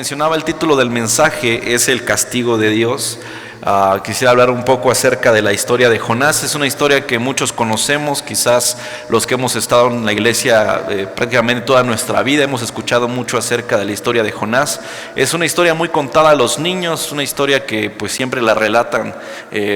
mencionaba, el título del mensaje es El castigo de Dios. Quisiera hablar un poco acerca de la historia de Jonás. Es una historia que muchos conocemos, quizás los que hemos estado en la iglesia prácticamente toda nuestra vida hemos escuchado mucho acerca de la historia de Jonás. Es una historia muy contada a los niños, una historia que pues siempre la relatan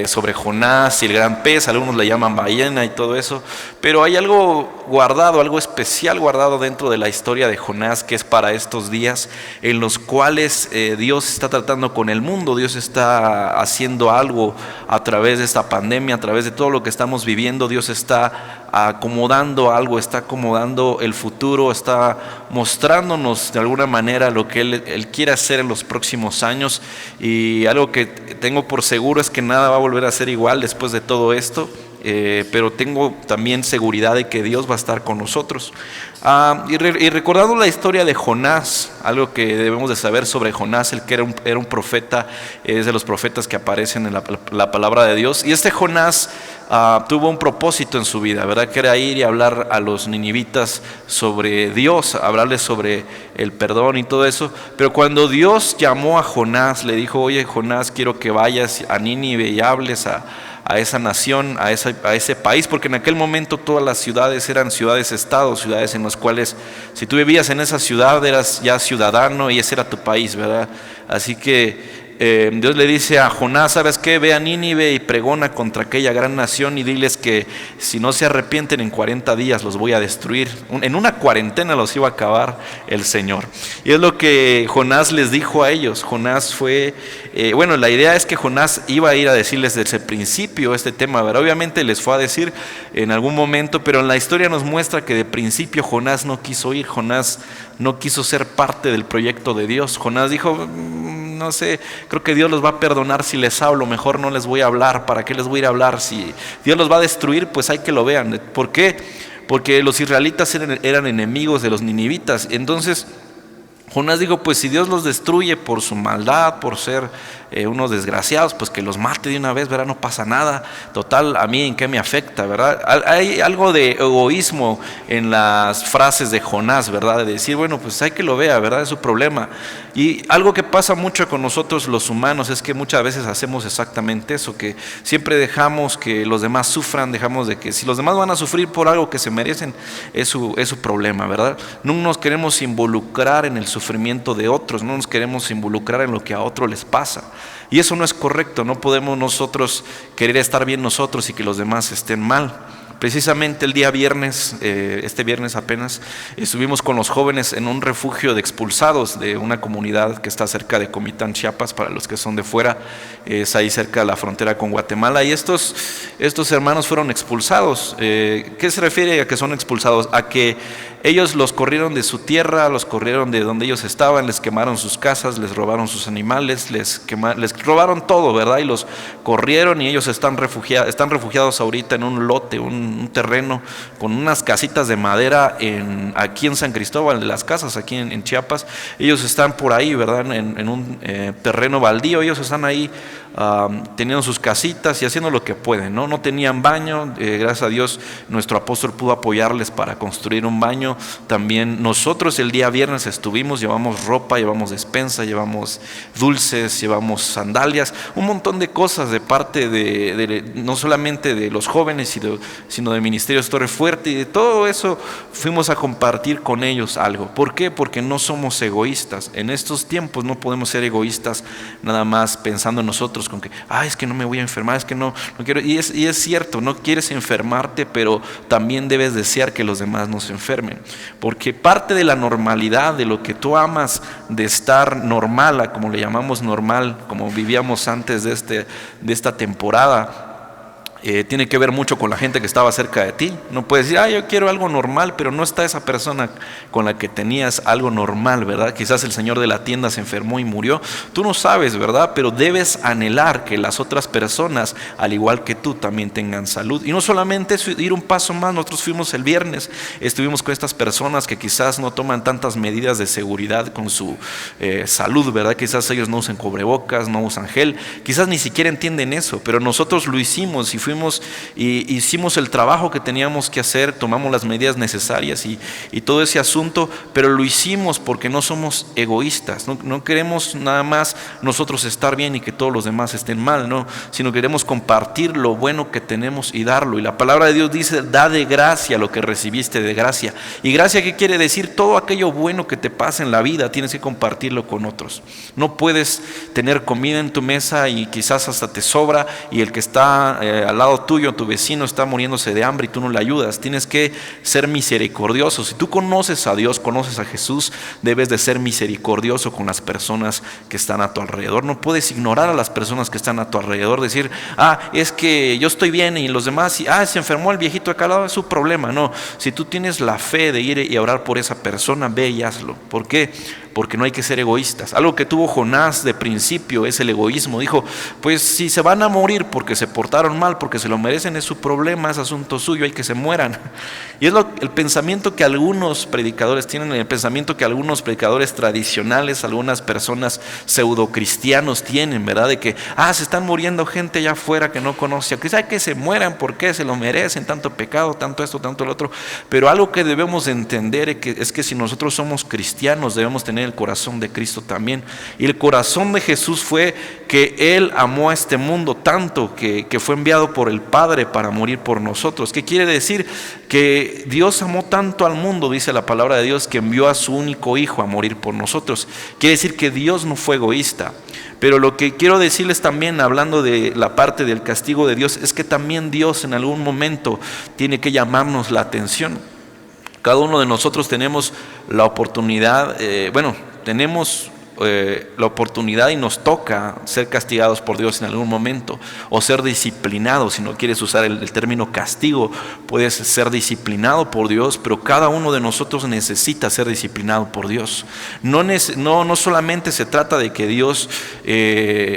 sobre Jonás y el gran pez, algunos le llaman ballena y todo eso, pero hay algo guardado, algo especial guardado dentro de la historia de Jonás, que es para estos días en los cuales Dios está tratando con el mundo. Dios está haciendo algo a través de esta pandemia, a través de todo lo que estamos viviendo. Dios está acomodando algo, está acomodando el futuro, está mostrándonos de alguna manera lo que Él quiere hacer en los próximos años. Y algo que tengo por seguro es que nada va a volver a ser igual después de todo esto. Pero tengo también seguridad de que Dios va a estar con nosotros. Y recordando la historia de Jonás, algo que debemos de saber sobre Jonás, el que era un profeta, es de los profetas que aparecen en la palabra de Dios. Y este Jonás tuvo un propósito en su vida, ¿verdad? Que era ir y hablar a los ninivitas sobre Dios, hablarles sobre el perdón y todo eso. Pero cuando Dios llamó a Jonás, le dijo: oye, Jonás, quiero que vayas a Nínive y hables a esa nación, a ese país, porque en aquel momento todas las ciudades eran ciudades-estados, ciudades en las cuales si tú vivías en esa ciudad eras ya ciudadano y ese era tu país, ¿verdad? Así que Dios le dice a Jonás: ¿sabes qué? Ve a Nínive y pregona contra aquella gran nación y diles que si no se arrepienten en 40 días los voy a destruir. En una cuarentena los iba a acabar el Señor. Y es lo que Jonás les dijo a ellos. Jonás fue, la idea es que Jonás iba a ir a decirles desde el principio este tema, ¿verdad? Obviamente les fue a decir en algún momento, pero en la historia nos muestra que de principio Jonás no quiso ir. Jonás no quiso ser parte del proyecto de Dios. Jonás dijo: no sé, creo que Dios los va a perdonar si les hablo, mejor no les voy a hablar. ¿Para qué les voy a ir a hablar? Si Dios los va a destruir, pues hay que lo vean. ¿Por qué? Porque los israelitas eran enemigos de los ninivitas. Entonces Jonás dijo: pues si Dios los destruye por su maldad, por ser unos desgraciados, pues que los mate de una vez, ¿verdad? No pasa nada, total, a mí en qué me afecta, ¿verdad? Hay algo de egoísmo en las frases de Jonás, ¿verdad? De decir, bueno, pues hay que lo vea, ¿verdad? Es su problema. Y algo que pasa mucho con nosotros los humanos es que muchas veces hacemos exactamente eso, que siempre dejamos que los demás sufran, dejamos de que si los demás van a sufrir por algo que se merecen, es su problema, ¿verdad? No nos queremos involucrar en el sufrimiento de otros, no nos queremos involucrar en lo que a otros les pasa. Y eso no es correcto. No podemos nosotros querer estar bien nosotros y que los demás estén mal. Precisamente el día viernes, este viernes apenas, estuvimos con los jóvenes en un refugio de expulsados de una comunidad que está cerca de Comitán, Chiapas, para los que son de fuera, es ahí cerca de la frontera con Guatemala. Y estos hermanos fueron expulsados. ¿Qué se refiere a que son expulsados? A que ellos los corrieron de su tierra, los corrieron de donde ellos estaban, les quemaron sus casas, les robaron sus animales, les robaron todo, ¿verdad? Y los corrieron y ellos están refugiados ahorita en un lote, un terreno con unas casitas de madera aquí en San Cristóbal, de las casas aquí en Chiapas. Ellos están por ahí, ¿verdad? En un terreno baldío. Ellos están ahí teniendo sus casitas y haciendo lo que pueden, ¿no? No tenían baño, gracias a Dios nuestro apóstol pudo apoyarles para construir un baño. También nosotros el día viernes estuvimos, llevamos ropa, llevamos despensa, llevamos dulces, llevamos sandalias, un montón de cosas de parte de no solamente de los jóvenes, sino del Ministerio Torre Fuerte, y de todo eso fuimos a compartir con ellos algo. ¿Por qué? Porque no somos egoístas. En estos tiempos no podemos ser egoístas nada más pensando en nosotros, con que es que no me voy a enfermar, es que no quiero. Y es cierto, no quieres enfermarte, pero también debes desear que los demás no se enfermen, porque parte de la normalidad, de lo que tú amas, de estar normal, como le llamamos normal, como vivíamos antes de esta temporada, tiene que ver mucho con la gente que estaba cerca de ti. No puedes decir, yo quiero algo normal, pero no está esa persona con la que tenías algo normal, ¿verdad? Quizás el señor de la tienda se enfermó y murió. Tú no sabes, ¿verdad? Pero debes anhelar que las otras personas, al igual que tú, también tengan salud. Y no solamente eso, ir un paso más. Nosotros fuimos el viernes, estuvimos con estas personas que quizás no toman tantas medidas de seguridad con su salud, ¿verdad? Quizás ellos no usan cubrebocas, no usan gel, quizás ni siquiera entienden eso, pero nosotros lo hicimos y fuimos fuimos y hicimos el trabajo que teníamos que hacer, tomamos las medidas necesarias y todo ese asunto, pero lo hicimos porque no somos egoístas, no queremos nada más nosotros estar bien y que todos los demás estén mal, no, sino queremos compartir lo bueno que tenemos y darlo. Y la palabra de Dios dice: da de gracia lo que recibiste de gracia. ¿Y gracia qué quiere decir? Todo aquello bueno que te pasa en la vida tienes que compartirlo con otros. No puedes tener comida en tu mesa y quizás hasta te sobra, y el que está al lado tuyo, tu vecino, está muriéndose de hambre y tú no le ayudas. Tienes que ser misericordioso. Si tú conoces a Dios, conoces a Jesús, debes de ser misericordioso con las personas que están a tu alrededor. No puedes ignorar a las personas que están a tu alrededor, decir: es que yo estoy bien y los demás, se enfermó el viejito acá al lado, es su problema. No, si tú tienes la fe de ir y orar por esa persona, ve y hazlo. ¿Por qué? Porque no hay que ser egoístas. Algo que tuvo Jonás de principio es el egoísmo. Dijo: pues si se van a morir porque se portaron mal, porque se lo merecen, es su problema, es asunto suyo, hay que se mueran. Y es el pensamiento que algunos predicadores tienen, el pensamiento que algunos predicadores tradicionales, algunas personas pseudocristianos tienen, ¿verdad? De que se están muriendo gente allá afuera que no conoce a Cristo, hay que se mueran porque se lo merecen, tanto pecado, tanto esto, tanto el otro. Pero algo que debemos entender es que si nosotros somos cristianos, debemos tener el corazón de Cristo también. Y el corazón de Jesús fue que Él amó a este mundo tanto que fue enviado por el Padre para morir por nosotros. ¿Qué quiere decir? Que Dios amó tanto al mundo, dice la palabra de Dios, que envió a su único Hijo a morir por nosotros. Quiere decir que Dios no fue egoísta. Pero lo que quiero decirles también, hablando de la parte del castigo de Dios, es que también Dios en algún momento tiene que llamarnos la atención. Cada uno de nosotros tenemos la oportunidad, tenemos la oportunidad y nos toca ser castigados por Dios en algún momento, o ser disciplinados. Si no quieres usar el término castigo, puedes ser disciplinado por Dios, pero cada uno de nosotros necesita ser disciplinado por Dios. No solamente se trata de que Dios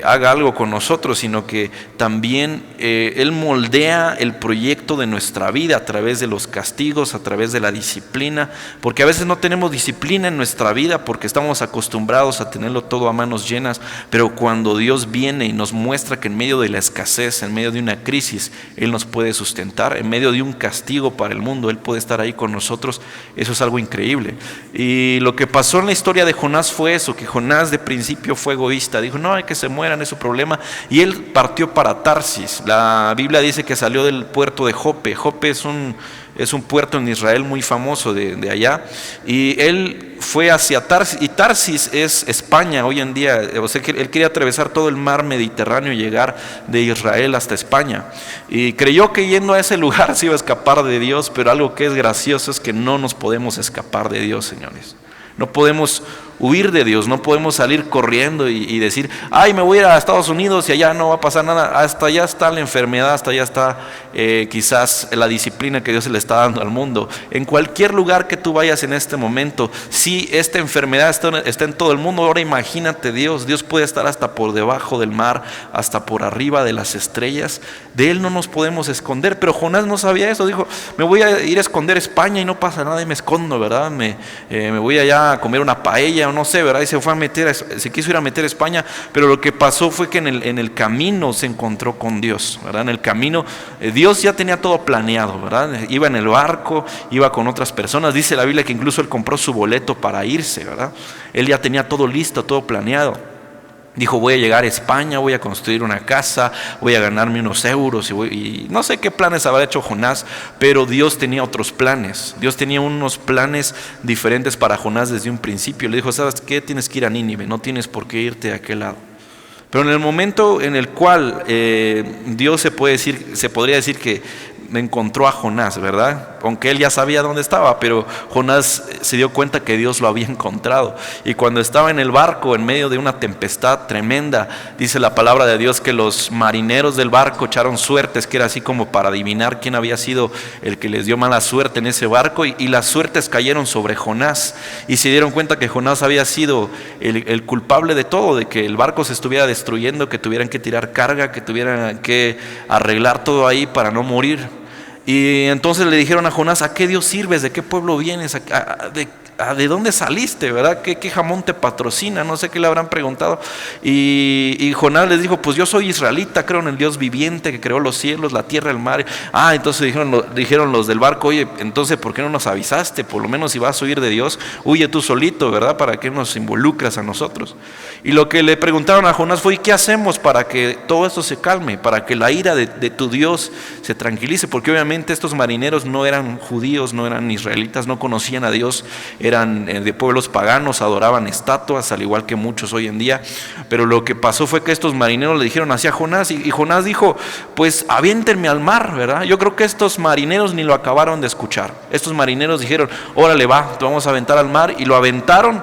haga algo con nosotros, sino que también Él moldea el proyecto de nuestra vida a través de los castigos, a través de la disciplina, porque a veces no tenemos disciplina en nuestra vida porque estamos acostumbrados a tenerlo todo a manos llenas. Pero cuando Dios viene y nos muestra que en medio de la escasez, en medio de una crisis, Él nos puede sustentar, en medio de un castigo para el mundo, Él puede estar ahí con nosotros, eso es algo increíble. Y lo que pasó en la historia de Jonás fue eso, que Jonás de principio fue egoísta, dijo: no, hay que se mueran, es su problema, y él partió para Tarsis. La Biblia dice que salió del puerto de Jope. Jope es un puerto en Israel muy famoso de allá, y él fue hacia Tarsis, y Tarsis es España hoy en día. O sea, que él quería atravesar todo el mar Mediterráneo y llegar de Israel hasta España, y creyó que yendo a ese lugar se iba a escapar de Dios. Pero algo que es gracioso es que no nos podemos escapar de Dios, señores. No podemos huir de Dios, no podemos salir corriendo y decir: me voy a ir a Estados Unidos y allá no va a pasar nada. Hasta allá está la enfermedad, hasta allá está quizás la disciplina que Dios le está dando al mundo. En cualquier lugar que tú vayas en este momento, si esta enfermedad está en todo el mundo, ahora imagínate Dios puede estar hasta por debajo del mar, hasta por arriba de las estrellas. De Él no nos podemos esconder. Pero Jonás no sabía eso, dijo: me voy a ir a esconder a España y no pasa nada, y me escondo, ¿verdad? Me voy allá a comer una paella, no sé, ¿verdad? Y se quiso ir a meter a España. Pero lo que pasó fue que en el camino se encontró con Dios, ¿verdad? En el camino Dios ya tenía todo planeado, ¿verdad? Iba en el barco, iba con otras personas. Dice la Biblia que incluso él compró su boleto para irse, ¿verdad? Él ya tenía todo listo, todo planeado. Dijo: voy a llegar a España, voy a construir una casa, voy a ganarme unos euros, y no sé qué planes habrá hecho Jonás, pero Dios tenía otros planes. Dios tenía unos planes diferentes para Jonás desde un principio. Le dijo: ¿sabes qué? Tienes que ir a Nínive, no tienes por qué irte a aquel lado. Pero en el momento en el cual Dios se podría decir que encontró a Jonás, ¿verdad? Aunque él ya sabía dónde estaba, pero Jonás se dio cuenta que Dios lo había encontrado. Y cuando estaba en el barco en medio de una tempestad tremenda, dice la palabra de Dios que los marineros del barco echaron suertes, que era así como para adivinar quién había sido el que les dio mala suerte en ese barco, y las suertes cayeron sobre Jonás, y se dieron cuenta que Jonás había sido el culpable de todo, de que el barco se estuviera destruyendo, que tuvieran que tirar carga, que tuvieran que arreglar todo ahí para no morir. Y entonces le dijeron a Jonás: ¿a qué Dios sirves? ¿De qué pueblo vienes? ¿de dónde saliste, verdad? ¿Qué jamón te patrocina? No sé qué le habrán preguntado. Y Jonás les dijo, pues yo soy israelita, creo en el Dios viviente que creó los cielos, la tierra, el mar. Entonces dijeron los del barco, oye, entonces ¿por qué no nos avisaste? Por lo menos si vas a huir de Dios, huye tú solito, ¿verdad? ¿Para qué nos involucras a nosotros? Y lo que le preguntaron a Jonás fue, ¿y qué hacemos para que todo esto se calme? Para que la ira de tu Dios se tranquilice, porque obviamente estos marineros no eran judíos, no eran israelitas, no conocían a Dios, eran de pueblos paganos, adoraban estatuas, al igual que muchos hoy en día. Pero lo que pasó fue que estos marineros le dijeron así a Jonás, y Jonás dijo, pues aviéntenme al mar, ¿verdad? Yo creo que estos marineros ni lo acabaron de escuchar. Estos marineros dijeron, órale va, te vamos a aventar al mar, y lo aventaron,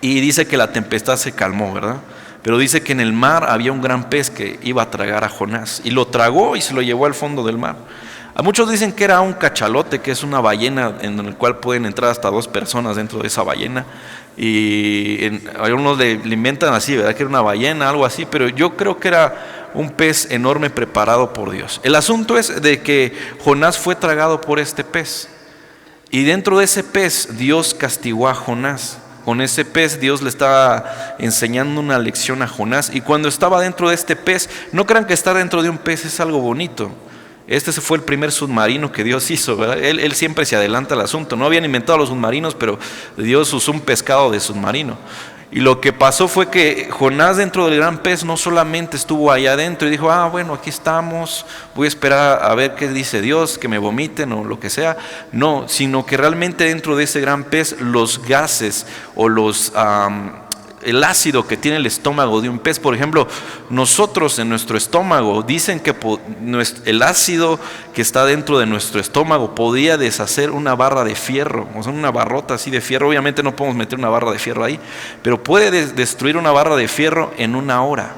y dice que la tempestad se calmó, ¿verdad? Pero dice que en el mar había un gran pez que iba a tragar a Jonás, y lo tragó y se lo llevó al fondo del mar. A muchos dicen que era un cachalote, que es una ballena en el cual pueden entrar hasta 2 personas dentro de esa ballena. Y algunos le inventan así, ¿verdad? Que era una ballena, algo así, pero yo creo que era un pez enorme preparado por Dios. El asunto es de que Jonás fue tragado por este pez. Y dentro de ese pez Dios castigó a Jonás. Con ese pez Dios le estaba enseñando una lección a Jonás. Y cuando estaba dentro de este pez, no crean que estar dentro de un pez es algo bonito. Este fue el primer submarino que Dios hizo, ¿verdad? Él siempre se adelanta al asunto. No habían inventado los submarinos, pero Dios usó un pescado de submarino. Y lo que pasó fue que Jonás dentro del gran pez no solamente estuvo allá adentro y dijo, bueno, aquí estamos, voy a esperar a ver qué dice Dios, que me vomiten o lo que sea. No, sino que realmente dentro de ese gran pez los gases o el ácido que tiene el estómago de un pez, por ejemplo, nosotros en nuestro estómago, dicen que el ácido que está dentro de nuestro estómago podía deshacer una barra de fierro, o sea, una barrota así de fierro. Obviamente no podemos meter una barra de fierro ahí, pero puede destruir una barra de fierro en 1 hora.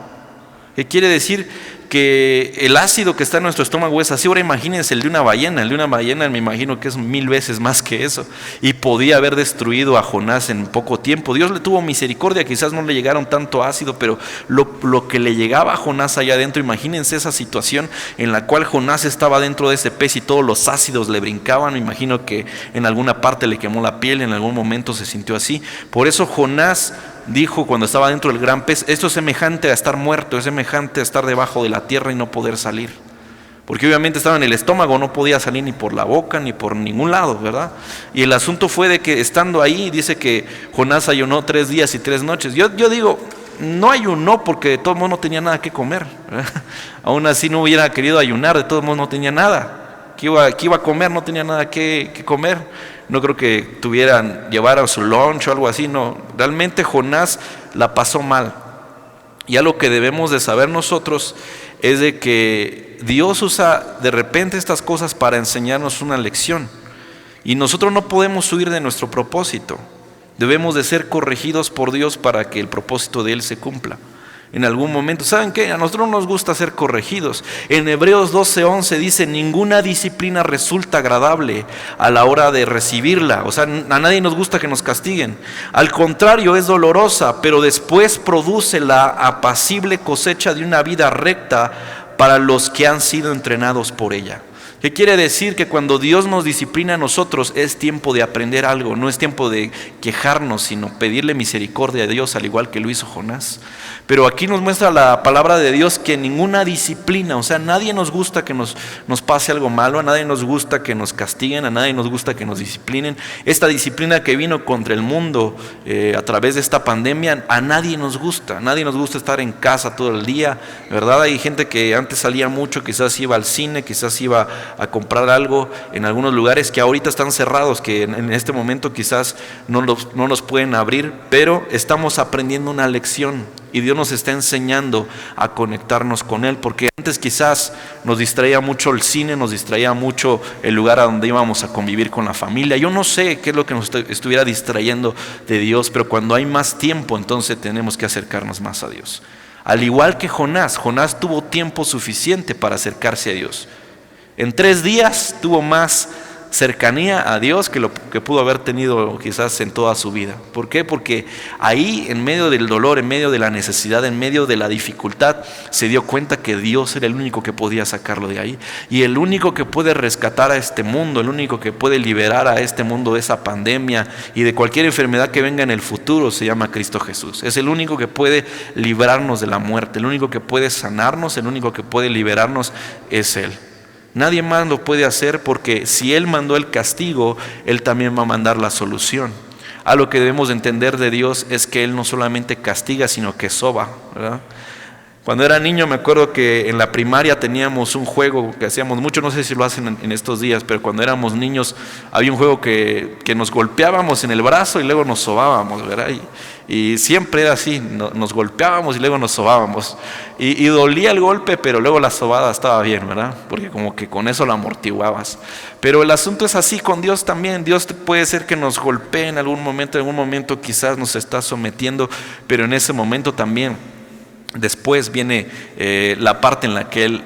¿Qué quiere decir? Que el ácido que está en nuestro estómago es así. Ahora imagínense el de una ballena. El de una ballena me imagino que es 1000 veces más que eso. Y podía haber destruido a Jonás en poco tiempo. Dios le tuvo misericordia, quizás no le llegaron tanto ácido, pero lo que le llegaba a Jonás allá adentro, imagínense esa situación en la cual Jonás estaba dentro de ese pez y todos los ácidos le brincaban. Me imagino que en alguna parte le quemó la piel, en algún momento se sintió así. Por eso Jonás dijo cuando estaba dentro del gran pez, esto es semejante a estar muerto, es semejante a estar debajo de la tierra y no poder salir. Porque obviamente estaba en el estómago, no podía salir ni por la boca ni por ningún lado, ¿verdad? Y el asunto fue de que estando ahí, dice que Jonás ayunó 3 días y 3 noches. Yo digo, no ayunó porque de todos modos no tenía nada que comer, ¿verdad? Aún así no hubiera querido ayunar, de todos modos no tenía nada. ¿Qué iba a comer? No tenía nada que comer. No creo que llevaran su lunch o algo así, no. Realmente Jonás la pasó mal. Y algo que debemos de saber nosotros es de que Dios usa de repente estas cosas para enseñarnos una lección. Y nosotros no podemos huir de nuestro propósito. Debemos de ser corregidos por Dios para que el propósito de Él se cumpla. En algún momento, ¿saben qué? A nosotros nos gusta ser corregidos. En Hebreos 12:11 dice, ninguna disciplina resulta agradable a la hora de recibirla. O sea, a nadie nos gusta que nos castiguen. Al contrario, es dolorosa, pero después produce la apacible cosecha de una vida recta para los que han sido entrenados por ella. ¿Qué quiere decir? Que cuando Dios nos disciplina a nosotros es tiempo de aprender algo, no es tiempo de quejarnos, sino pedirle misericordia a Dios, al igual que lo hizo Jonás. Pero aquí nos muestra la palabra de Dios que ninguna disciplina, o sea, a nadie nos gusta que nos pase algo malo, a nadie nos gusta que nos castiguen, a nadie nos gusta que nos disciplinen. Esta disciplina que vino contra el mundo a través de esta pandemia, a nadie nos gusta estar en casa todo el día, ¿verdad? Hay gente que antes salía mucho, quizás iba al cine, quizás iba a comprar algo en algunos lugares que ahorita están cerrados, que en este momento quizás no los pueden abrir, pero estamos aprendiendo una lección y Dios nos está enseñando a conectarnos con Él, porque antes quizás nos distraía mucho el cine, nos distraía mucho el lugar a donde íbamos a convivir con la familia. Yo no sé qué es lo que nos estuviera distrayendo de Dios, pero cuando hay más tiempo, entonces tenemos que acercarnos más a Dios. Al igual que Jonás tuvo tiempo suficiente para acercarse a Dios. En 3 días tuvo más cercanía a Dios que lo que pudo haber tenido quizás en toda su vida. ¿Por qué? Porque ahí, en medio del dolor, en medio de la necesidad, en medio de la dificultad, se dio cuenta que Dios era el único que podía sacarlo de ahí, y el único que puede rescatar a este mundo, el único que puede liberar a este mundo de esa pandemia y de cualquier enfermedad que venga en el futuro, se llama Cristo Jesús. Es el único que puede librarnos de la muerte, el único que puede sanarnos, el único que puede liberarnos es Él. Nadie más lo puede hacer, porque si Él mandó el castigo, Él también va a mandar la solución. Algo que debemos entender de Dios es que Él no solamente castiga, sino que soba, ¿verdad? Cuando era niño me acuerdo que en la primaria teníamos un juego que hacíamos mucho, no sé si lo hacen en estos días, pero cuando éramos niños había un juego que nos golpeábamos en el brazo y luego nos sobábamos, ¿verdad? Y siempre era así, nos golpeábamos y luego nos sobábamos. Y dolía el golpe, pero luego la sobada estaba bien, ¿verdad? Porque como que con eso la amortiguabas. Pero el asunto es así con Dios también. Dios puede ser que nos golpee en algún momento quizás nos está sometiendo, pero en ese momento también después viene la parte en la que Él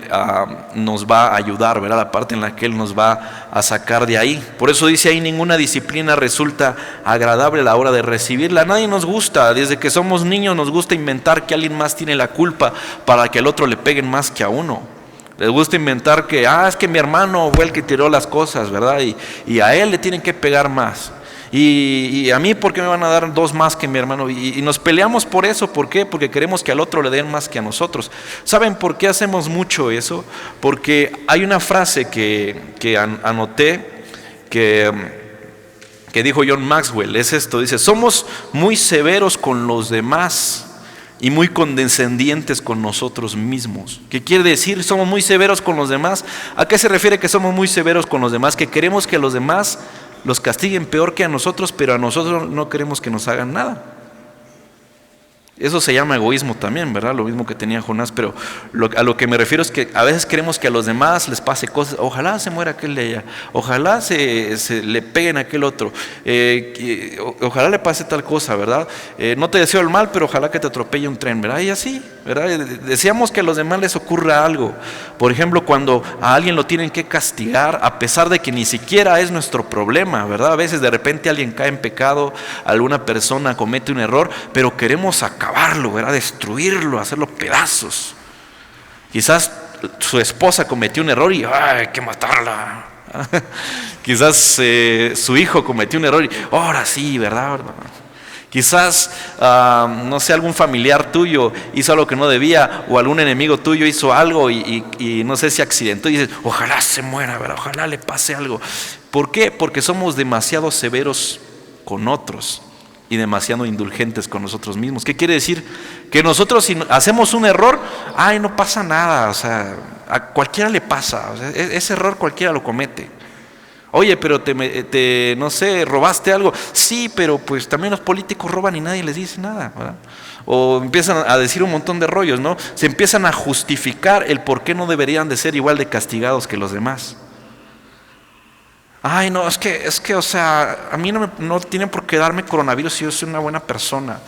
nos va a ayudar, ¿verdad? La parte en la que Él nos va a sacar de ahí. Por eso dice ahí: ninguna disciplina resulta agradable a la hora de recibirla. A nadie nos gusta, desde que somos niños nos gusta inventar que alguien más tiene la culpa para que al otro le peguen más que a uno. Les gusta inventar que, es que mi hermano fue el que tiró las cosas, ¿verdad? Y a él le tienen que pegar más. Y a mí, ¿por qué me van a dar 2 más que mi hermano? Y nos peleamos por eso. ¿Por qué? Porque queremos que al otro le den más que a nosotros. ¿Saben por qué hacemos mucho eso? Porque hay una frase que anoté que dijo John Maxwell. Es esto: dice, somos muy severos con los demás y muy condescendientes con nosotros mismos. ¿Qué quiere decir? Somos muy severos con los demás. ¿A qué se refiere que somos muy severos con los demás? Que queremos que los demás los castiguen peor que a nosotros, pero a nosotros no queremos que nos hagan nada. Eso se llama egoísmo también, ¿verdad? Lo mismo que tenía Jonás, pero a lo que me refiero es que a veces queremos que a los demás les pase cosas. Ojalá se muera aquel de allá, ojalá se le peguen a aquel otro, ojalá le pase tal cosa, ¿verdad? No te deseo el mal, pero ojalá que te atropelle un tren, ¿verdad? Y así, ¿verdad? Deseamos que a los demás les ocurra algo. Por ejemplo, cuando a alguien lo tienen que castigar, a pesar de que ni siquiera es nuestro problema, ¿verdad? A veces de repente alguien cae en pecado, alguna persona comete un error, pero queremos acabarlo, ¿verdad? Destruirlo, hacerlo pedazos. Quizás su esposa cometió un error y hay que matarla. Quizás su hijo cometió un error y ahora sí, ¿verdad? Quizás, no sé, algún familiar tuyo hizo algo que no debía, o algún enemigo tuyo hizo algo y no sé si accidentó, y dices, ojalá se muera, ¿verdad? Ojalá le pase algo. ¿Por qué? Porque somos demasiado severos con otros y demasiado indulgentes con nosotros mismos. ¿Qué quiere decir? Que nosotros, si hacemos un error, no pasa nada, o sea, a cualquiera le pasa, o sea, ese error cualquiera lo comete. Oye, pero no sé, robaste algo. Sí, pero pues también los políticos roban y nadie les dice nada, ¿verdad? O empiezan a decir un montón de rollos, ¿no? Se empiezan a justificar el por qué no deberían de ser igual de castigados que los demás. No, es que, o sea, a mí no tienen por qué darme coronavirus si yo soy una buena persona.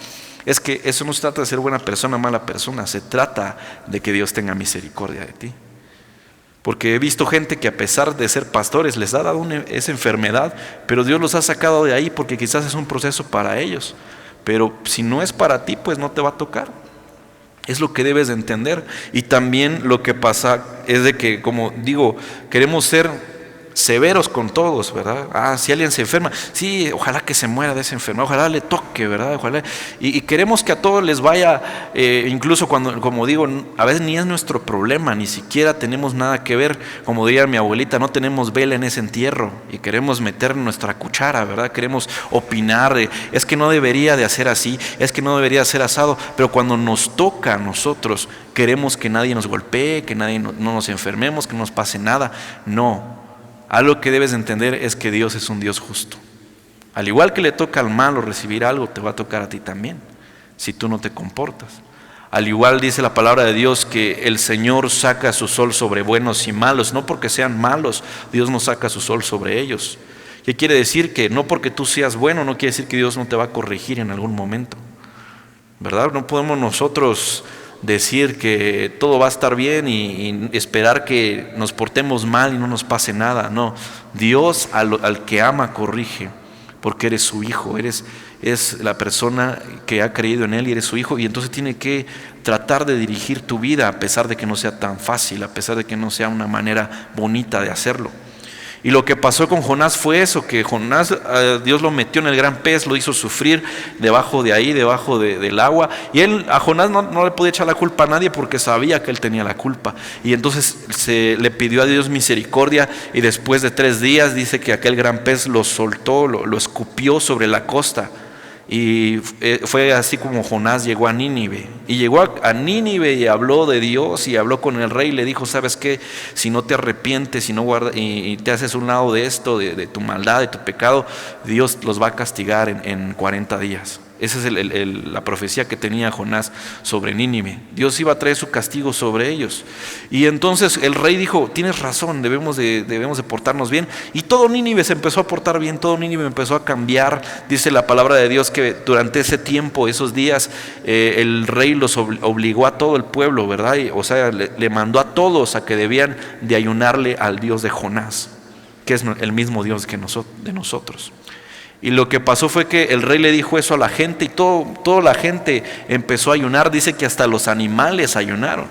Es que eso no se trata de ser buena persona o mala persona, se trata de que Dios tenga misericordia de ti. Porque he visto gente que a pesar de ser pastores les ha dado esa enfermedad, pero Dios los ha sacado de ahí porque quizás es un proceso para ellos. Pero si no es para ti, pues no te va a tocar. Es lo que debes de entender. Y también lo que pasa es de que, como digo, queremos ser severos con todos, ¿verdad? Si alguien se enferma, sí, ojalá que se muera de esa enfermedad, ojalá le toque, ¿verdad? Ojalá. Y queremos que a todos les vaya, incluso cuando, como digo, a veces ni es nuestro problema, ni siquiera tenemos nada que ver, como diría mi abuelita, no tenemos vela en ese entierro y queremos meter nuestra cuchara, ¿verdad? Queremos opinar, es que no debería de hacer así, es que no debería ser asado, pero cuando nos toca a nosotros, queremos que nadie nos golpee, que nadie no nos enfermemos, que no nos pase nada. No. Algo que debes entender es que Dios es un Dios justo. Al igual que le toca al malo recibir algo, te va a tocar a ti también, si tú no te comportas. Al igual dice la palabra de Dios que el Señor saca su sol sobre buenos y malos, no porque sean malos, Dios no saca su sol sobre ellos. ¿Qué quiere decir? Que no porque tú seas bueno, no quiere decir que Dios no te va a corregir en algún momento, ¿verdad? No podemos nosotros decir que todo va a estar bien y esperar que nos portemos mal y no nos pase nada. No, Dios al que ama corrige, porque eres su hijo, es la persona que ha creído en Él y eres su hijo, y entonces tiene que tratar de dirigir tu vida a pesar de que no sea tan fácil, a pesar de que no sea una manera bonita de hacerlo. Y lo que pasó con Jonás fue eso, que Jonás, Dios lo metió en el gran pez, lo hizo sufrir debajo de ahí, debajo del agua, y a Jonás no le podía echar la culpa a nadie porque sabía que él tenía la culpa, y entonces le pidió a Dios misericordia, y después de 3 días dice que aquel gran pez lo soltó, lo escupió sobre la costa. Y fue así como Jonás llegó a Nínive. Y llegó a Nínive y habló de Dios y habló con el rey y le dijo: ¿sabes qué? Si no te arrepientes, si no y te haces un lado de esto, de tu maldad, de tu pecado, Dios los va a castigar en 40 días. Esa es la profecía que tenía Jonás sobre Nínive. Dios iba a traer su castigo sobre ellos. Y entonces el rey dijo: tienes razón, debemos de portarnos bien. Y todo Nínive se empezó a portar bien, todo Nínive empezó a cambiar. Dice la palabra de Dios que durante ese tiempo, esos días, el rey los obligó a todo el pueblo, ¿verdad? O sea, le mandó a todos a que debían de ayunarle al Dios de Jonás, que es el mismo Dios que de nosotros. Y lo que pasó fue que el rey le dijo eso a la gente y toda la gente empezó a ayunar. Dice que hasta los animales ayunaron.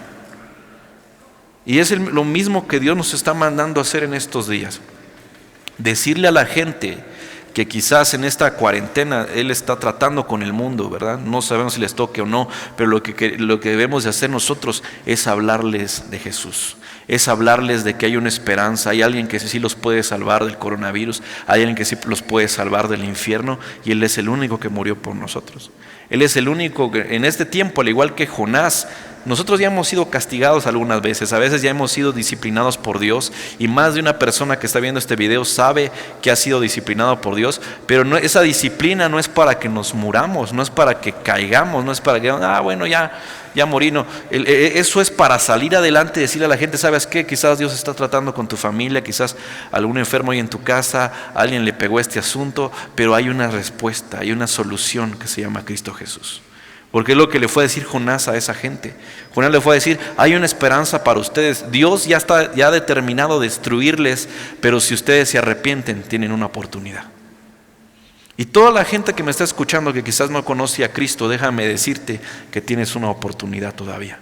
Y es lo mismo que Dios nos está mandando a hacer en estos días. Decirle a la gente que quizás en esta cuarentena Él está tratando con el mundo, ¿verdad? No sabemos si les toque o no, pero lo que debemos de hacer nosotros es hablarles de Jesús. Es hablarles de que hay una esperanza, hay alguien que sí los puede salvar del coronavirus, hay alguien que sí los puede salvar del infierno, y Él es el único que murió por nosotros. Él es el único que en este tiempo, al igual que Jonás, nosotros ya hemos sido castigados algunas veces, a veces ya hemos sido disciplinados por Dios, y más de una persona que está viendo este video sabe que ha sido disciplinado por Dios, pero esa disciplina no es para que nos muramos, no es para que caigamos, no es para que, bueno, ya morí, no. Eso es para salir adelante y decirle a la gente: ¿sabes qué? Quizás Dios está tratando con tu familia, quizás algún enfermo hay en tu casa, alguien le pegó este asunto, pero hay una respuesta, hay una solución que se llama Cristo Jesús. Porque es lo que le fue a decir Jonás a esa gente. Jonás le fue a decir: hay una esperanza para ustedes. Dios ya ha determinado destruirles, pero si ustedes se arrepienten, tienen una oportunidad. Y toda la gente que me está escuchando que quizás no conoce a Cristo, déjame decirte que tienes una oportunidad todavía.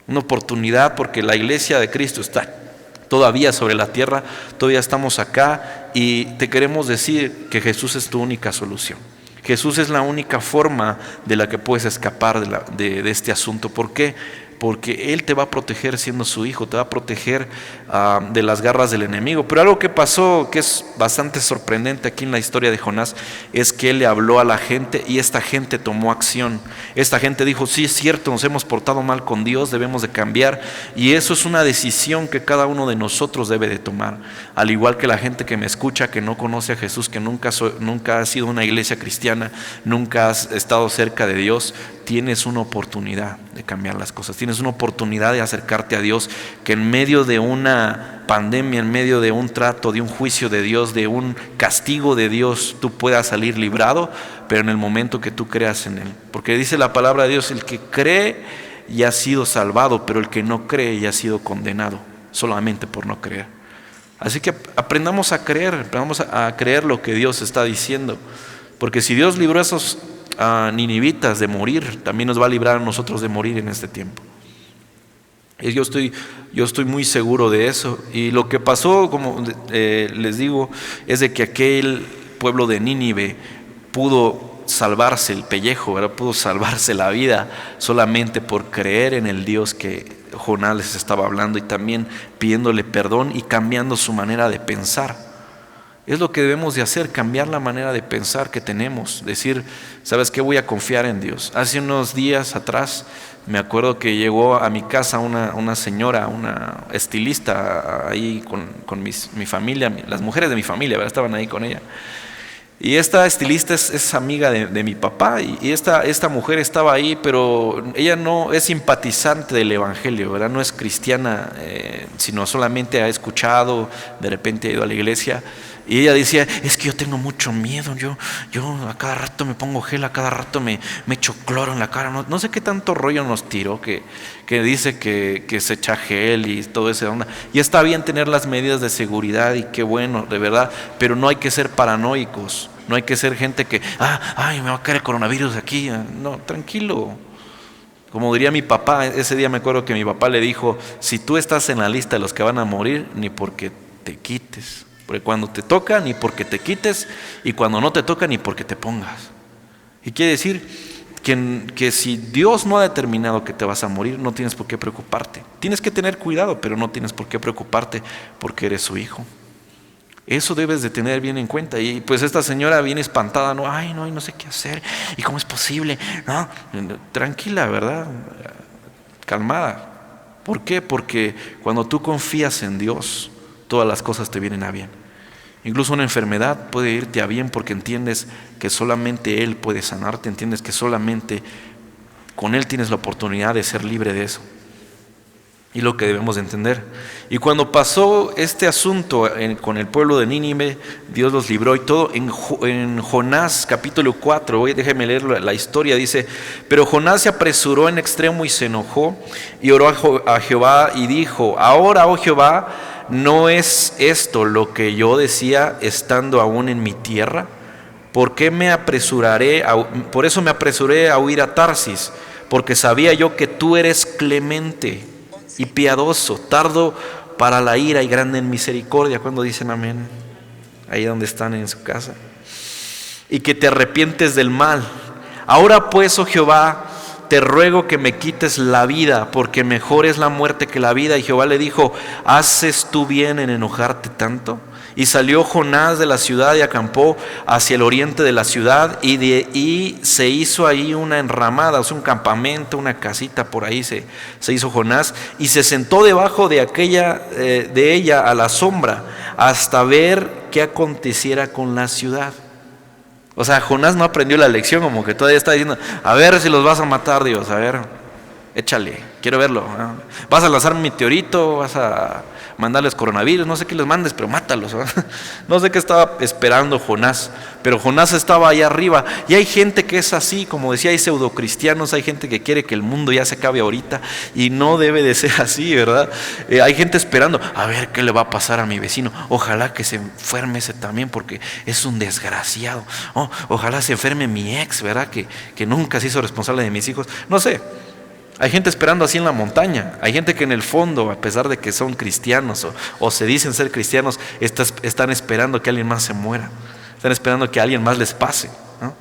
Una oportunidad, porque la iglesia de Cristo está todavía sobre la tierra, todavía estamos acá, y te queremos decir que Jesús es tu única solución. Jesús es la única forma de la que puedes escapar de este asunto. ¿Por qué? Porque Él te va a proteger siendo su hijo, te va a proteger de las garras del enemigo. Pero algo que pasó, que es bastante sorprendente aquí en la historia de Jonás, es que Él le habló a la gente y esta gente tomó acción. Esta gente dijo: sí, es cierto, nos hemos portado mal con Dios, debemos de cambiar. Y eso es una decisión que cada uno de nosotros debe de tomar. Al igual que la gente que me escucha, que no conoce a Jesús, que nunca ha sido una iglesia cristiana, nunca has estado cerca de Dios, tienes una oportunidad de cambiar las cosas, tienes una oportunidad de acercarte a Dios, que en medio de una pandemia, en medio de un trato, de un juicio de Dios, de un castigo de Dios, tú puedas salir librado, pero en el momento que tú creas en Él. Porque dice la palabra de Dios: el que cree ya ha sido salvado, pero el que no cree ya ha sido condenado, solamente por no creer. Así que aprendamos a creer lo que Dios está diciendo, porque si Dios libró a esos ninivitas de morir, también nos va a librar a nosotros de morir en este tiempo. Y yo estoy muy seguro de eso. Y lo que pasó, como les digo, es de que aquel pueblo de Nínive pudo salvarse el pellejo, ¿verdad? Pudo salvarse la vida solamente por creer en el Dios que Jonás les estaba hablando, y también pidiéndole perdón y cambiando su manera de pensar. Es lo que debemos de hacer, cambiar la manera de pensar que tenemos, decir: ¿sabes qué? Voy a confiar en Dios. Hace unos días atrás me acuerdo que llegó a mi casa una señora, una estilista ahí con mi familia, las mujeres de mi familia, ¿verdad? Estaban ahí con ella. Y esta estilista es amiga de mi papá, y esta mujer estaba ahí, pero ella no es simpatizante del evangelio, ¿verdad? No es cristiana, sino solamente ha escuchado, de repente ha ido a la iglesia. Y ella decía, es que yo tengo mucho miedo, yo a cada rato me pongo gel, a cada rato me echo cloro en la cara, no sé qué tanto rollo nos tiró que dice que se echa gel y todo ese onda. Y está bien tener las medidas de seguridad y qué bueno, de verdad, pero no hay que ser paranoicos, no hay que ser gente que, ay, me va a caer el coronavirus aquí. No, tranquilo. Como diría mi papá, ese día me acuerdo que mi papá le dijo, si tú estás en la lista de los que van a morir, ni porque te quites. Porque cuando te toca, ni porque te quites, y cuando no te toca, ni porque te pongas. Y quiere decir que si Dios no ha determinado que te vas a morir, no tienes por qué preocuparte. Tienes que tener cuidado, pero no tienes por qué preocuparte porque eres su hijo. Eso debes de tener bien en cuenta. Y pues esta señora viene espantada, no sé qué hacer, y cómo es posible. No, tranquila, ¿verdad? Calmada. ¿Por qué? Porque cuando tú confías en Dios, todas las cosas te vienen a bien. Incluso una enfermedad puede irte a bien porque entiendes que solamente Él puede sanarte, entiendes que solamente con Él tienes la oportunidad de ser libre de eso. Y lo que debemos de entender. Y cuando pasó este asunto con el pueblo de Nínive, Dios los libró y todo. En Jonás capítulo 4, déjeme leer la historia, dice: pero Jonás se apresuró en extremo y se enojó y oró a Jehová y dijo: ahora, oh Jehová, ¿no es esto lo que yo decía estando aún en mi tierra? Por eso me apresuré a huir a Tarsis, porque sabía yo que tú eres clemente y piadoso, tardo para la ira y grande en misericordia. Cuando dicen amén, ahí donde están en su casa, y que te arrepientes del mal. Ahora pues, oh Jehová, te ruego que me quites la vida, porque mejor es la muerte que la vida. Y Jehová le dijo: ¿haces tú bien en enojarte tanto? Y salió Jonás de la ciudad y acampó hacia el oriente de la ciudad, y se hizo ahí una enramada, o sea, un campamento, una casita, por ahí se hizo Jonás, y se sentó debajo de ella a la sombra, hasta ver qué aconteciera con la ciudad. O sea, Jonás no aprendió la lección, como que todavía está diciendo: a ver si los vas a matar, Dios, a ver, échale, quiero verlo. Vas a lanzar un meteorito, vas a mandarles coronavirus, no sé qué les mandes, pero mátalos. No sé qué estaba esperando Jonás, pero Jonás estaba allá arriba. Y hay gente que es así, como decía, hay pseudocristianos, hay gente que quiere que el mundo ya se acabe ahorita, y no debe de ser así, ¿verdad? Hay gente esperando, a ver qué le va a pasar a mi vecino, ojalá que se enferme ese también, porque es un desgraciado. Ojalá se enferme mi ex, ¿verdad? Que nunca se hizo responsable de mis hijos, no sé. Hay gente esperando así en la montaña. Hay gente que en el fondo, a pesar de que son cristianos o se dicen ser cristianos, están esperando que alguien más se muera. Están esperando que a alguien más les pase, ¿no?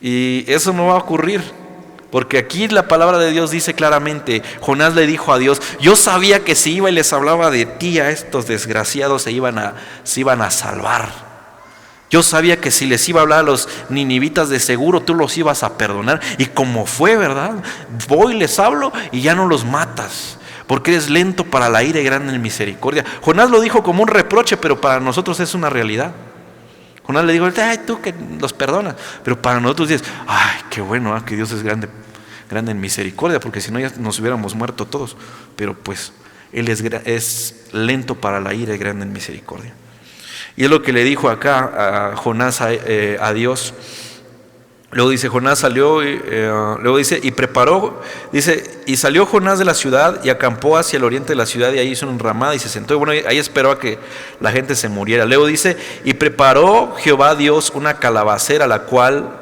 Y eso no va a ocurrir, porque aquí la palabra de Dios dice claramente: Jonás le dijo a Dios: yo sabía que si iba y les hablaba de ti a estos desgraciados se iban a salvar. Yo sabía que si les iba a hablar a los ninivitas, de seguro tú los ibas a perdonar. Y como fue, ¿verdad? Voy, les hablo y ya no los matas, porque eres lento para la ira y grande en misericordia. Jonás lo dijo como un reproche, pero para nosotros es una realidad. Jonás le dijo: ay, tú que los perdonas. Pero para nosotros dices: ay, qué bueno, que Dios es grande en misericordia, porque si no ya nos hubiéramos muerto todos. Pero pues Él es lento para la ira y grande en misericordia. Y es lo que le dijo acá a Jonás a Dios. Luego dice: Jonás salió, luego dice, y preparó, dice, y salió Jonás de la ciudad y acampó hacia el oriente de la ciudad, y ahí hizo una enramada y se sentó. Y bueno, ahí esperó a que la gente se muriera. Luego dice: y preparó Jehová Dios una calabacera, la cual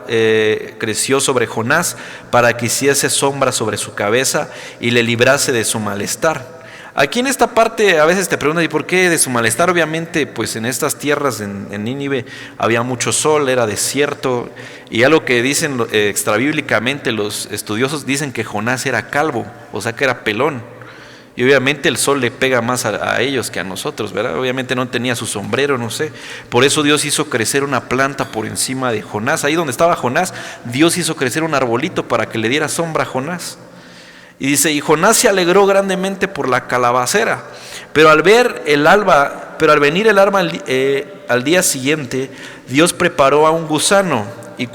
creció sobre Jonás, para que hiciese sombra sobre su cabeza y le librase de su malestar. Aquí en esta parte a veces te preguntan: ¿y por qué de su malestar? Obviamente, pues en estas tierras en Nínive había mucho sol, era desierto, y algo que dicen extrabíblicamente los estudiosos, dicen que Jonás era calvo, o sea que era pelón, y obviamente el sol le pega más a ellos que a nosotros, ¿verdad? Obviamente no tenía su sombrero, no sé. Por eso Dios hizo crecer una planta por encima de Jonás. Ahí donde estaba Jonás, Dios hizo crecer un arbolito para que le diera sombra a Jonás. Y dice: y Jonás se alegró grandemente por la calabacera, pero al venir el alba al día siguiente, Dios preparó a un gusano, y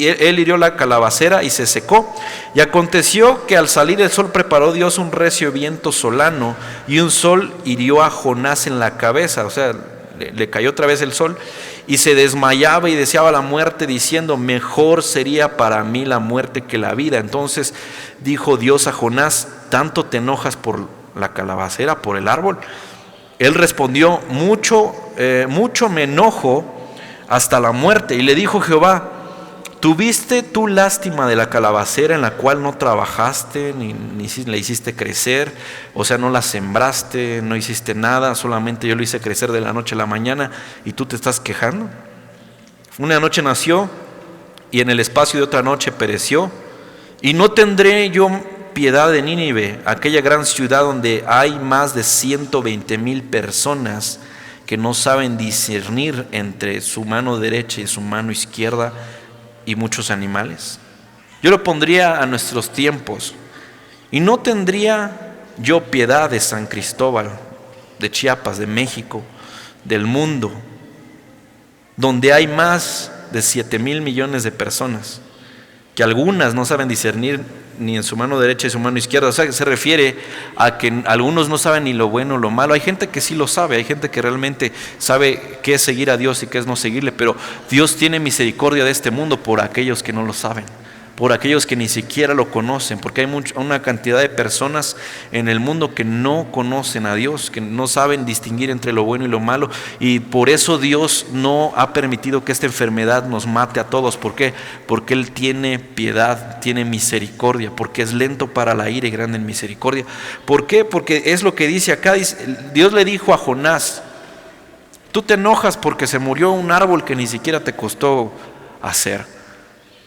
él hirió la calabacera y se secó. Y aconteció que al salir el sol preparó Dios un recio viento solano, y un sol hirió a Jonás en la cabeza. O sea, le cayó otra vez el sol y se desmayaba y deseaba la muerte, diciendo: mejor sería para mí la muerte que la vida. Entonces dijo Dios a Jonás: ¿tanto te enojas por la calabacera, por el árbol? Él respondió: mucho me enojo, hasta la muerte. Y le dijo Jehová: ¿tuviste tú lástima de la calabacera en la cual no trabajaste, ni la hiciste crecer? O sea, no la sembraste, no hiciste nada, solamente yo lo hice crecer de la noche a la mañana, y tú te estás quejando. Una noche nació y en el espacio de otra noche pereció. Y no tendré yo piedad de Nínive, aquella gran ciudad donde hay más de 120,000 personas que no saben discernir entre su mano derecha y su mano izquierda, y muchos animales. Yo lo pondría a nuestros tiempos. Y no tendría yo piedad de San Cristóbal, de Chiapas, de México, del mundo, donde hay más de 7,000 millones de personas, que algunas no saben discernir ni en su mano derecha y su mano izquierda. O sea, se refiere a que algunos no saben ni lo bueno o lo malo. Hay gente que sí lo sabe, hay gente que realmente sabe qué es seguir a Dios y qué es no seguirle, pero Dios tiene misericordia de este mundo por aquellos que no lo saben, por aquellos que ni siquiera lo conocen, porque hay una cantidad de personas en el mundo que no conocen a Dios, que no saben distinguir entre lo bueno y lo malo, y por eso Dios no ha permitido que esta enfermedad nos mate a todos. ¿Por qué? Porque Él tiene piedad, tiene misericordia, porque es lento para la ira y grande en misericordia. ¿Por qué? Porque es lo que dice acá. Dios le dijo a Jonás: tú te enojas porque se murió un árbol que ni siquiera te costó hacer.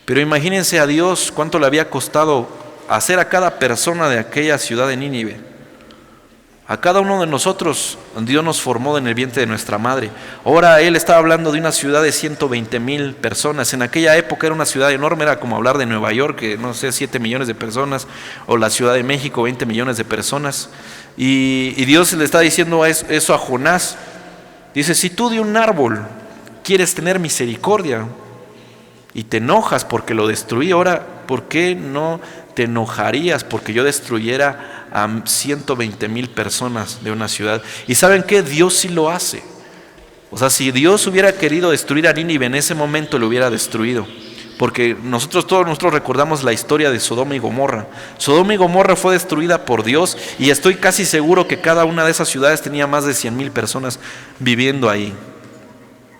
Pero imagínense a Dios cuánto le había costado hacer a cada persona de aquella ciudad de Nínive. A cada uno de nosotros Dios nos formó en el vientre de nuestra madre. Ahora Él estaba hablando de una ciudad de 120,000 personas. En aquella época era una ciudad enorme, era como hablar de Nueva York, que no sé, 7 millones de personas, o la Ciudad de México, 20 millones de personas. Y Dios le está diciendo eso a Jonás. Dice: si tú de un árbol quieres tener misericordia y te enojas porque lo destruí, ahora, ¿por qué no te enojarías porque yo destruyera a 120,000 personas de una ciudad? Y ¿saben qué? Dios sí lo hace. O sea, si Dios hubiera querido destruir a Nínive en ese momento, lo hubiera destruido. Porque todos nosotros recordamos la historia de Sodoma y Gomorra. Sodoma y Gomorra fue destruida por Dios, y estoy casi seguro que cada una de esas ciudades tenía más de 100,000 personas viviendo ahí.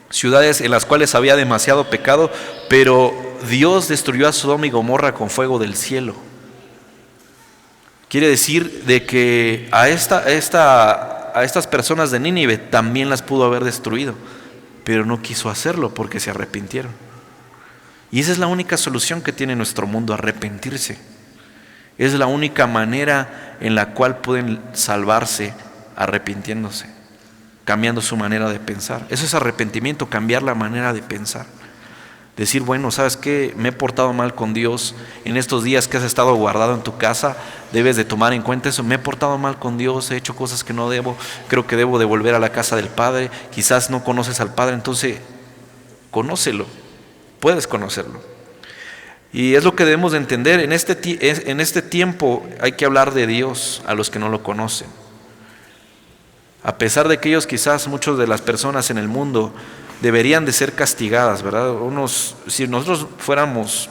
Ciudades en las cuales había demasiado pecado, pero Dios destruyó a Sodoma y Gomorra con fuego del cielo. Quiere decir de que a estas personas de Nínive también las pudo haber destruido, pero no quiso hacerlo porque se arrepintieron. Y esa es la única solución que tiene nuestro mundo: arrepentirse. Es la única manera en la cual pueden salvarse, arrepintiéndose, cambiando su manera de pensar. Eso es arrepentimiento, cambiar la manera de pensar. Decir: bueno, ¿sabes qué? Me he portado mal con Dios. En estos días que has estado guardado en tu casa, debes de tomar en cuenta eso. Me he portado mal con Dios, he hecho cosas que no debo. Creo que debo de volver a la casa del Padre. Quizás no conoces al Padre, entonces conócelo. Puedes conocerlo. Y es lo que debemos de entender. En este tiempo hay que hablar de Dios a los que no lo conocen. A pesar de que ellos, quizás muchas de las personas en el mundo deberían de ser castigadas, ¿verdad? Si nosotros fuéramos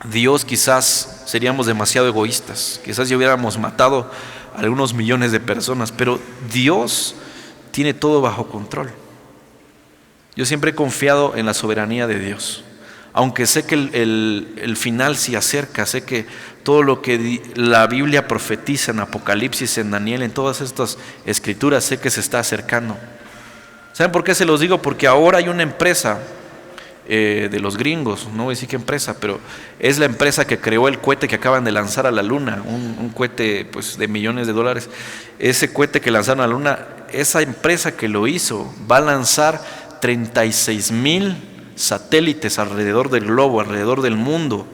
Dios, quizás seríamos demasiado egoístas, quizás ya hubiéramos matado a algunos millones de personas, pero Dios tiene todo bajo control. Yo siempre he confiado en la soberanía de Dios, aunque sé que el final se acerca, sé que todo lo que la Biblia profetiza en Apocalipsis, en Daniel, en todas estas escrituras, sé que se está acercando. ¿Saben por qué se los digo? Porque ahora hay una empresa de los gringos, no voy a decir qué empresa, pero es la empresa que creó el cohete que acaban de lanzar a la luna, un cohete pues, de millones de dólares. Ese cohete que lanzaron a la luna, esa empresa que lo hizo va a lanzar 36,000 satélites alrededor del globo, alrededor del mundo,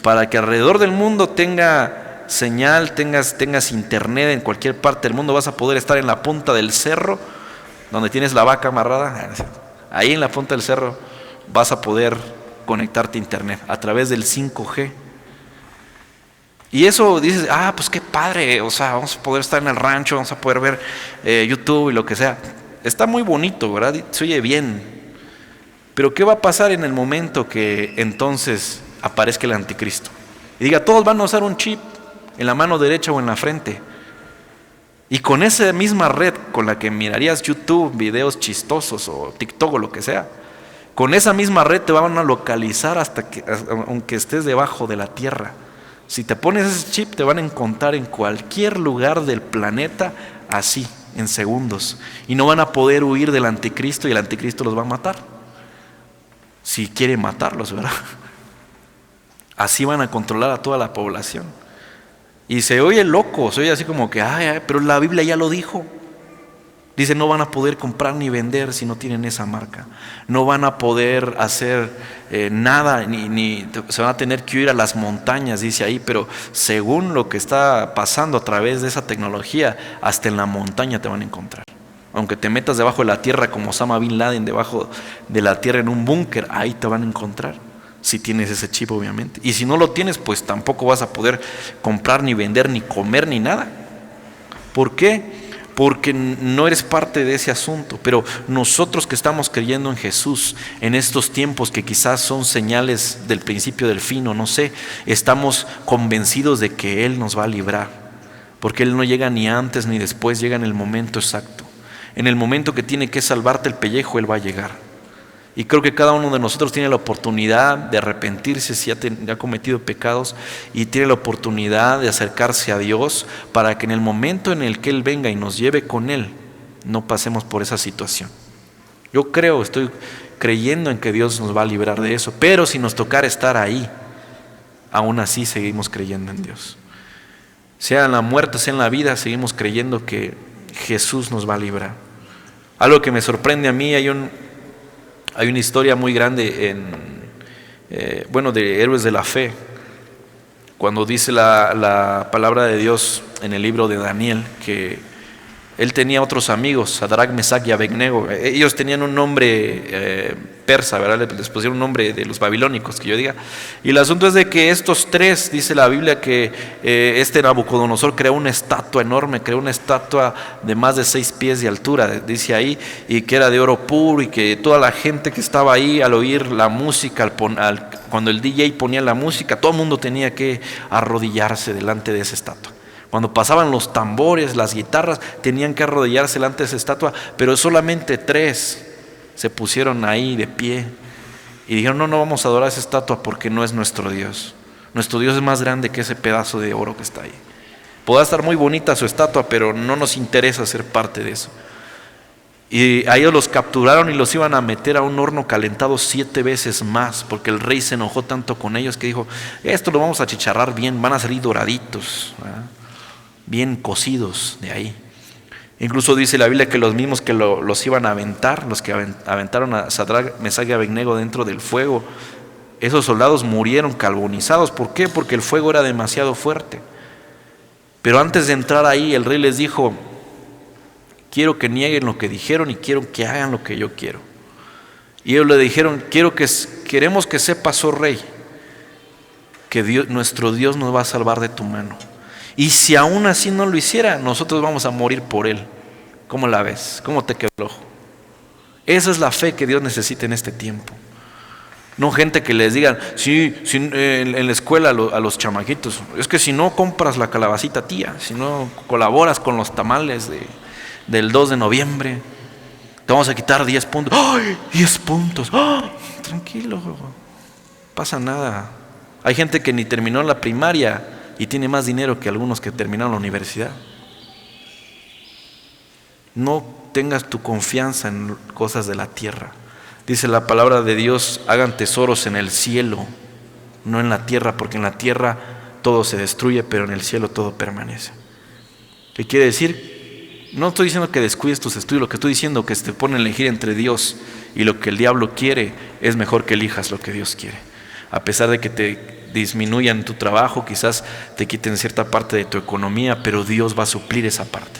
para que alrededor del mundo tenga señal, tengas internet en cualquier parte del mundo. Vas a poder estar en la punta del cerro donde tienes la vaca amarrada, ahí en la punta del cerro vas a poder conectarte a internet a través del 5G. Y eso dices: pues qué padre, o sea, vamos a poder estar en el rancho, vamos a poder ver YouTube y lo que sea. Está muy bonito, ¿verdad? Se oye bien. Pero ¿qué va a pasar en el momento que entonces aparezca el anticristo? Y diga, todos van a usar un chip en la mano derecha o en la frente. Y con esa misma red con la que mirarías YouTube, videos chistosos o TikTok o lo que sea, con esa misma red te van a localizar aunque estés debajo de la tierra. Si te pones ese chip te van a encontrar en cualquier lugar del planeta así, en segundos. Y no van a poder huir del anticristo y el anticristo los va a matar. Si quiere matarlos, ¿verdad? Así van a controlar a toda la población. Y se oye loco, se oye así como que, pero la Biblia ya lo dijo. Dice, no van a poder comprar ni vender si no tienen esa marca. No van a poder hacer nada, ni se van a tener que ir a las montañas, dice ahí. Pero según lo que está pasando a través de esa tecnología, hasta en la montaña te van a encontrar. Aunque te metas debajo de la tierra como Osama Bin Laden, debajo de la tierra en un búnker, ahí te van a encontrar. Si tienes ese chip, obviamente. Y si no lo tienes, pues tampoco vas a poder comprar, ni vender, ni comer, ni nada. ¿Por qué? Porque no eres parte de ese asunto. Pero nosotros que estamos creyendo en Jesús en estos tiempos que quizás son señales del principio del fin o no sé, estamos convencidos de que Él nos va a librar, porque Él no llega ni antes ni después, llega en el momento exacto. En el momento que tiene que salvarte el pellejo, Él va a llegar. Y creo que cada uno de nosotros tiene la oportunidad de arrepentirse si ha cometido pecados, y tiene la oportunidad de acercarse a Dios para que en el momento en el que Él venga y nos lleve con Él, no pasemos por esa situación. Yo estoy creyendo en que Dios nos va a librar de eso, pero si nos tocara estar ahí, aún así seguimos creyendo en Dios. Sea en la muerte, sea en la vida, seguimos creyendo que Jesús nos va a librar. Algo que me sorprende a mí, hay una historia muy grande de héroes de la fe, cuando dice la palabra de Dios en el libro de Daniel que él tenía otros amigos, Sadrach, Mesach y Abednego. Ellos tenían un nombre persa, ¿verdad? Les pusieron un nombre de los babilónicos, que yo diga. Y el asunto es de que estos tres, dice la Biblia, que este Nabucodonosor creó una estatua enorme, creó una estatua de más de 6 pies de altura, dice ahí, y que era de oro puro, y que toda la gente que estaba ahí al oír la música, cuando el DJ ponía la música, todo el mundo tenía que arrodillarse delante de esa estatua. Cuando pasaban los tambores, las guitarras, tenían que arrodillarse delante de esa estatua, pero solamente 3 se pusieron ahí de pie y dijeron, no vamos a adorar esa estatua porque no es nuestro Dios. Nuestro Dios es más grande que ese pedazo de oro que está ahí. Podrá estar muy bonita su estatua, pero no nos interesa ser parte de eso. Y a ellos los capturaron y los iban a meter a un horno calentado 7 veces más, porque el rey se enojó tanto con ellos que dijo, esto lo vamos a achicharrar bien, van a salir doraditos, ¿verdad? Bien cocidos de ahí. Incluso dice la Biblia que los mismos que los iban a aventar, los que aventaron a Sadrach, Mesach y Abednego dentro del fuego, esos soldados murieron carbonizados. ¿Por qué? Porque el fuego era demasiado fuerte. Pero antes de entrar ahí, el rey les dijo, quiero que nieguen lo que dijeron y quiero que hagan lo que yo quiero. Y ellos le dijeron, queremos que sepas, oh rey, que nuestro Dios nos va a salvar de tu mano. Y si aún así no lo hiciera, nosotros vamos a morir por Él. ¿Cómo la ves? ¿Cómo te quedó el ojo? Esa es la fe que Dios necesita en este tiempo. No gente que les digan, en la escuela a los chamaquitos, es que si no compras la calabacita tía, si no colaboras con los tamales del 2 de noviembre, te vamos a quitar 10 puntos. ¡Ay! 10 puntos. ¡Oh! Tranquilo, no pasa nada. Hay gente que ni terminó la primaria y tiene más dinero que algunos que terminaron la universidad. No tengas tu confianza en cosas de la tierra. Dice la palabra de Dios, hagan tesoros en el cielo, no en la tierra, porque en la tierra todo se destruye, pero en el cielo todo permanece. ¿Qué quiere decir? No estoy diciendo que descuides tus estudios, lo que estoy diciendo es que te ponen a elegir entre Dios y lo que el diablo quiere, es mejor que elijas lo que Dios quiere. A pesar de que te disminuyan tu trabajo, quizás te quiten cierta parte de tu economía, pero Dios va a suplir esa parte.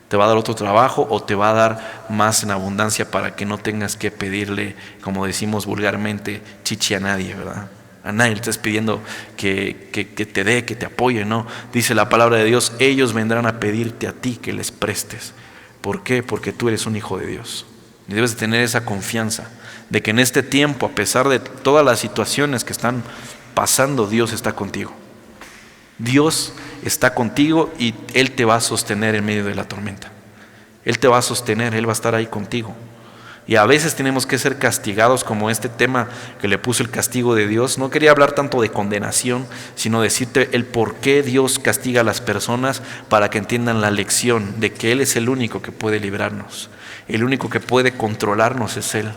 Te va a dar otro trabajo o te va a dar más en abundancia para que no tengas que pedirle, como decimos vulgarmente, chichi a nadie, ¿verdad? A nadie le estás pidiendo que te dé, que te apoye, no. Dice la palabra de Dios, ellos vendrán a pedirte a ti que les prestes. ¿Por qué? Porque tú eres un hijo de Dios. Y debes de tener esa confianza de que en este tiempo, a pesar de todas las situaciones que están pasando, Dios está contigo. Dios está contigo y Él te va a sostener en medio de la tormenta. Él te va a sostener, Él va a estar ahí contigo. Y a veces tenemos que ser castigados, como este tema que le puso el castigo de Dios. No quería hablar tanto de condenación, sino decirte el por qué Dios castiga a las personas, para que entiendan la lección de que Él es el único que puede librarnos. El único que puede controlarnos es Él.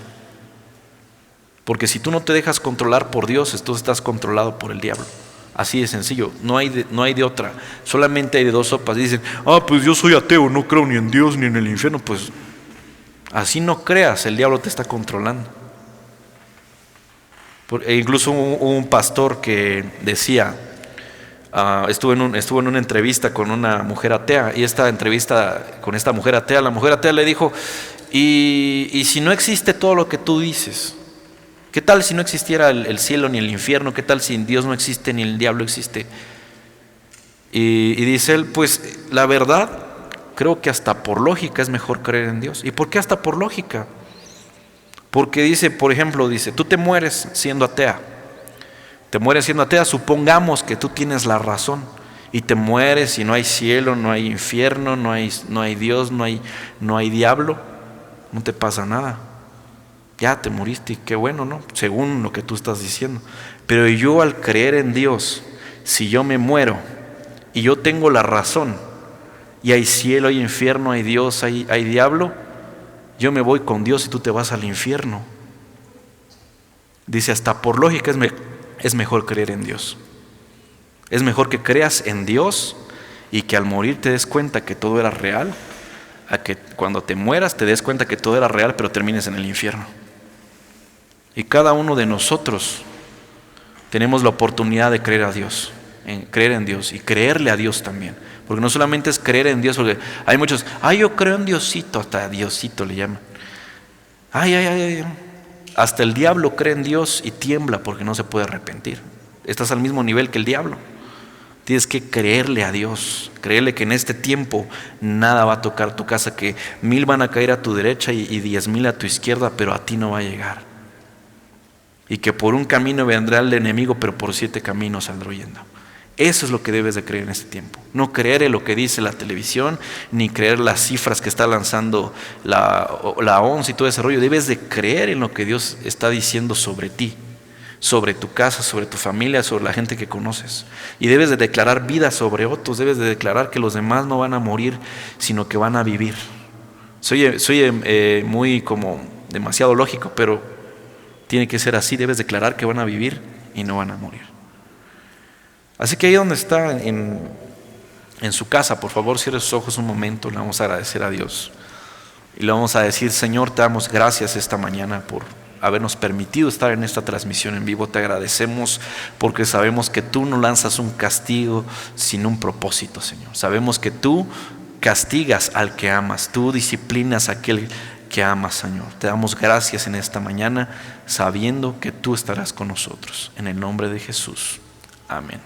Porque si tú no te dejas controlar por Dios, tú estás controlado por el diablo. Así de sencillo, no hay de otra. Solamente hay de dos sopas. Dicen, pues yo soy ateo, no creo ni en Dios ni en el infierno. Pues así no creas, el diablo te está controlando. Incluso un pastor que decía, estuvo en una entrevista con una mujer atea, y esta entrevista con esta mujer atea, la mujer atea le dijo, y si no existe todo lo que tú dices, ¿qué tal si no existiera el cielo ni el infierno? ¿Qué tal si Dios no existe ni el diablo existe? Y dice él, pues la verdad, creo que hasta por lógica es mejor creer en Dios. ¿Y por qué hasta por lógica? Porque dice, por ejemplo, tú te mueres siendo atea. Te mueres siendo atea, supongamos que tú tienes la razón. Y te mueres y no hay cielo, no hay infierno, no hay Dios, no hay diablo. No te pasa nada. Ya te moriste y qué bueno, ¿no? Según lo que tú estás diciendo. Pero yo, al creer en Dios, si yo me muero y yo tengo la razón, y hay cielo, hay infierno, hay Dios, hay diablo, yo me voy con Dios y tú te vas al infierno. Dice, hasta por lógica es mejor creer en Dios. Es mejor que creas en Dios y que al morir te des cuenta que todo era real, a que cuando te mueras te des cuenta que todo era real pero termines en el infierno. Y cada uno de nosotros tenemos la oportunidad de creer en Dios y creerle a Dios también. Porque no solamente es creer en Dios, porque hay muchos, yo creo en Diosito, hasta Diosito le llaman. Hasta el diablo cree en Dios y tiembla porque no se puede arrepentir. Estás al mismo nivel que el diablo. Tienes que creerle a Dios, creerle que en este tiempo nada va a tocar tu casa, que 1000 van a caer a tu derecha y 10,000 a tu izquierda, pero a ti no va a llegar. Y que por un camino vendrá el enemigo, pero por 7 caminos saldrá huyendo. Eso es lo que debes de creer en este tiempo. No creer en lo que dice la televisión, ni creer las cifras que está lanzando la OMS y todo ese rollo. Debes de creer en lo que Dios está diciendo sobre ti, sobre tu casa, sobre tu familia, sobre la gente que conoces. Y debes de declarar vida sobre otros. Debes de declarar que los demás no van a morir, sino que van a vivir. Soy muy como demasiado lógico, pero tiene que ser así. Debes declarar que van a vivir y no van a morir. Así que ahí donde está, en su casa, por favor cierre sus ojos un momento. Le vamos a agradecer a Dios y le vamos a decir: Señor, te damos gracias esta mañana por habernos permitido estar en esta transmisión en vivo. Te agradecemos porque sabemos que tú no lanzas un castigo sin un propósito, Señor. Sabemos que tú castigas al que amas, tú disciplinas a aquel que amas, Señor. Te damos gracias en esta mañana, sabiendo que tú estarás con nosotros. En el nombre de Jesús. Amén.